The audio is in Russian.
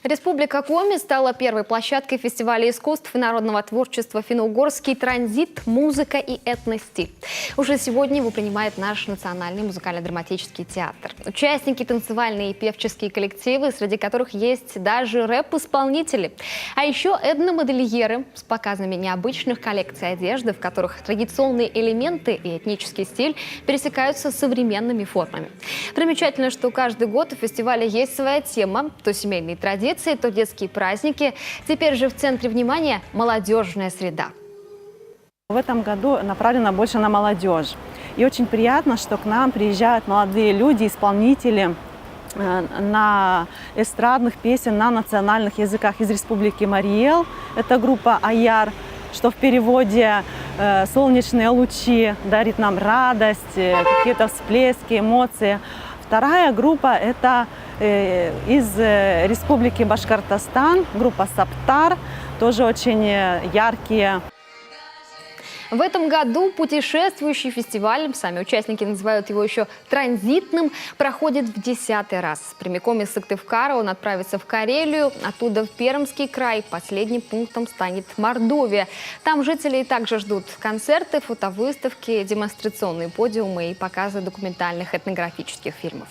Республика Коми стала первой площадкой фестиваля искусств и народного творчества «Финно-Угорский транзит. Музыка и этностиль». Уже сегодня его принимает наш национальный музыкально-драматический театр. Участники — танцевальные и певческие коллективы, среди которых есть даже рэп-исполнители. А еще этномодельеры с показами необычных коллекций одежды, в которых традиционные элементы и этнический стиль пересекаются с современными формами. Примечательно, что каждый год у фестиваля есть своя тема: то семейные традиции, то детские праздники. Теперь же в центре внимания молодежная среда. В этом году направлено больше на молодежь. И очень приятно, что к нам приезжают молодые люди, исполнители на эстрадных песен на национальных языках из Республики Марий Эл. Это группа «Аяр», что в переводе «солнечные лучи», дарит нам радость, какие-то всплески, эмоции. Вторая группа – это из Республики Башкортостан, группа «Саптар», тоже очень яркие. В этом году путешествующий фестиваль, сами участники называют его еще транзитным, проходит в 10-й раз. Прямиком из Сыктывкара он отправится в Карелию, оттуда в Пермский край. Последним пунктом станет Мордовия. Там жителей также ждут концерты, фотовыставки, демонстрационные подиумы и показы документальных этнографических фильмов.